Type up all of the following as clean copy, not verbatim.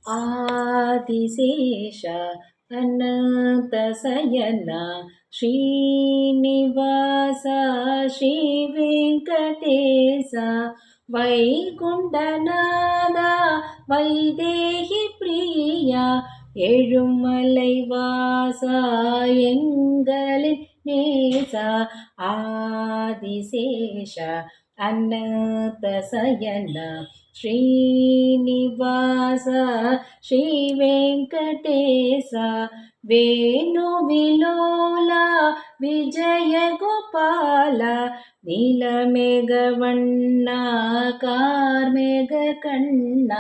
ఆదిశేష అనంతశయన శ్రీనివాస శ్రీ వెంకటేశ வைகுண்டநாத வைதேகி பிரியா எழுமலை வாசா எங்களின் நேசா ஆதிசேஷ அன்னதசயன ಶ್ರೀನಿವಾಸ ಶ್ರೀ ವೆಂಕಟೇಶ ವೇಣು ವಿಲೋಲ ವಿಜಯ ಗೋಪಾಲ ನೀಲಮೇಘವಣ್ಣ ಕಾರ್ಮೇಘ ಕಣ್ಣ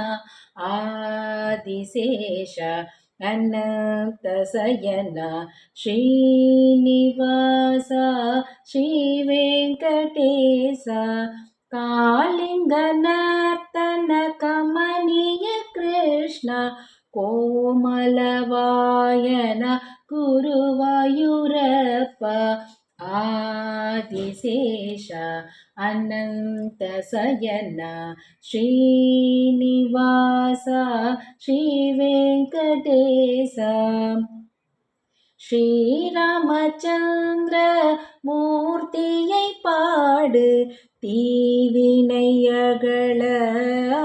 ಆದಿಶೇಷ ಅನಂತಶಯನ ಶ್ರೀನಿವಾಸ ಶ್ರೀ ವೆಂಕಟೇಶ ಕಾಳಿಂಗನರ್ತನ ಕಮನೀಯ ಕೃಷ್ಣ ಕೋಮಲವಾಯನ ಗುರುವಾಯೂರಪ್ಪ ಆದಿಶೇಷ ಅನಂತಶಯನ ಶ್ರೀನಿವಾಸ ಶ್ರೀ ವೆಂಕಟೇಶ ஸ்ரீராமச்சந்திர மூர்த்தியை பாடு தீவினை அகல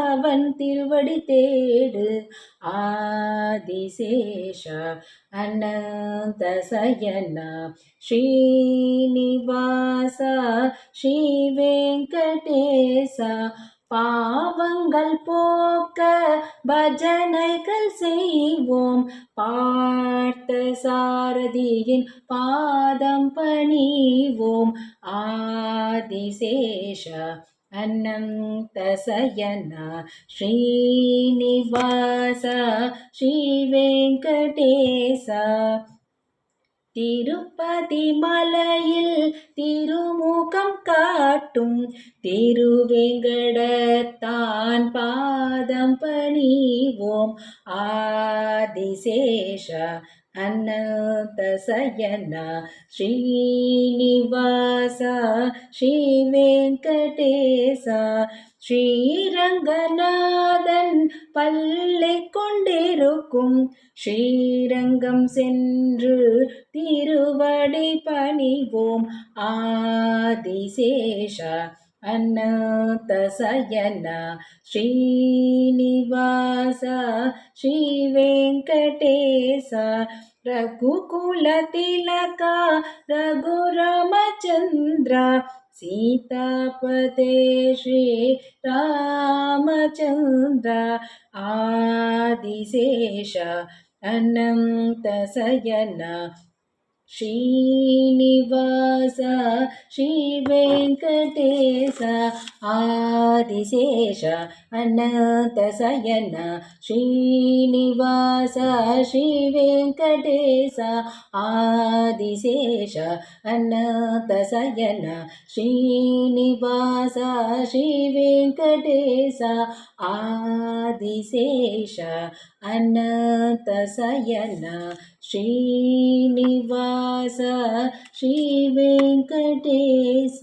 அவன் திருவடி தேடு ஆதிசேஷ அனந்தசயன ஸ்ரீனிவாச ஸ்ரீ வெங்கடேச பாவங்கள் போக்க பஜனைகள் செய்வோம் பார்த்த சாரதியின் பாதம் பணிவோம் ஆதிசேஷ அனந்தசயன ஸ்ரீனிவாச ஸ்ரீ வெங்கடேச திருப்பதி மலையில் திருமுகம் காட்டும் திருவேங்கடத்தான் பாதம் பணிவோம் ஆதிசேஷ அனந்தசயன ஸ்ரீனிவாச ஸ்ரீ வெங்கடேச ஸ்ரீரங்கநாதன் பள்ளி கொண்டிருக்கும் ஸ்ரீரங்கம் சென்று திருவடி பணிவோம் ஆதிசேஷ அனந்தசயன ஸ்ரீனிவாச ஸ்ரீ வெங்கடேச ரகுகுல திலகா ரகுராமச்சந்திர சீதாபதே ஸ்ரீ ராமச்சந்திர ஆதிசேஷ அனந்தசயன ஸ்ரீனிவாச ஸ்ரீ வெங்கடேச ஆதிசேஷ அனந்தசயன ஸ்ரீனிவாச ஸ்ரீ வெங்கடேச ஆதிசேஷ அனந்தசயன ஸ்ரீனிவாச ஸ்ரீ வெங்கடேச ஆதிசேஷ அனந்தசயன ஸ்ரீனிவாச ஸ்ரீ வெங்கடேச